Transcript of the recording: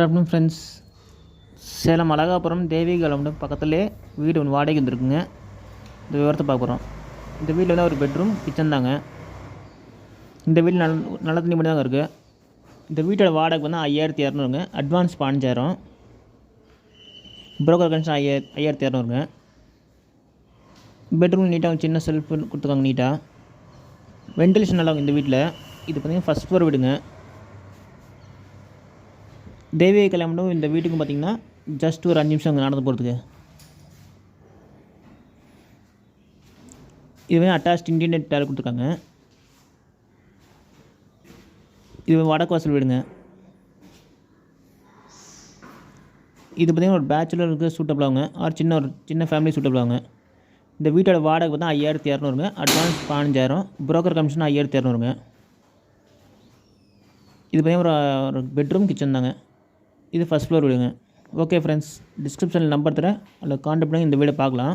Afternoon friends. Salem Alagapuram Devikalam பக்கத்துலேயே வீடு ஒன்று வாடகைக்கு வந்துருக்குங்க. இந்த விவரத்தை பார்க்க போகிறோம். இந்த வீட்டில் வந்து ஒரு பெட்ரூம் கிச்சன் தாங்க. இந்த வீடு நல்ல தண்ணி மட்டும் தாங்க இருக்குது. இந்த வீட்டோட வாடகை வந்து 5200ங்க. அட்வான்ஸ் 15000. புரோக்கர் கமிஷன் 5200ங்க. பெட்ரூம் நீட்டாக சின்ன செல்ஃப் கொடுத்துருக்காங்க நீட்டாக. வென்டிலேஷன் நல்லா இந்த வீட்டில். இது பார்த்திங்கன்னா ஃபஸ்ட் ஃப்ளோர் வீடுங்க. தேவிகா கல்யாணம் இந்த வீட்டுக்கும் பார்த்திங்கன்னா ஜஸ்ட் ஒரு 5 நிமிஷம் அங்கே நடந்து போகிறதுக்கு. இதுவே அட்டாச்ட் இன்டீரியர் டாய்லெட் கொடுத்துருக்காங்க. இது வடக்கு வாசல் வீடுங்க. இது பார்த்திங்கன்னா ஒரு பேச்சுலருக்கு சூட்டபிள் ஆகுங்க. ஒரு சின்ன ஃபேமிலி சூட்டபிள் ஆகுங்க. இந்த வீட்டோட வாடகை பார்த்தா 5200ங்க. அட்வான்ஸ் 15000. புரோக்கர் கமிஷன் 5200ங்க. இது பார்த்திங்கன்னா ஒரு பெட்ரூம் கிச்சன் தாங்க. இது ஃபஸ்ட் ஃப்ளோர் வீடுங்க. ஓகே ஃப்ரெண்ட்ஸ், டிஸ்கிரிப்ஷனில் நம்பர் தரேன், அதில் கான்டாக்ட் பண்ணி இந்த வீடை பார்க்கலாம்.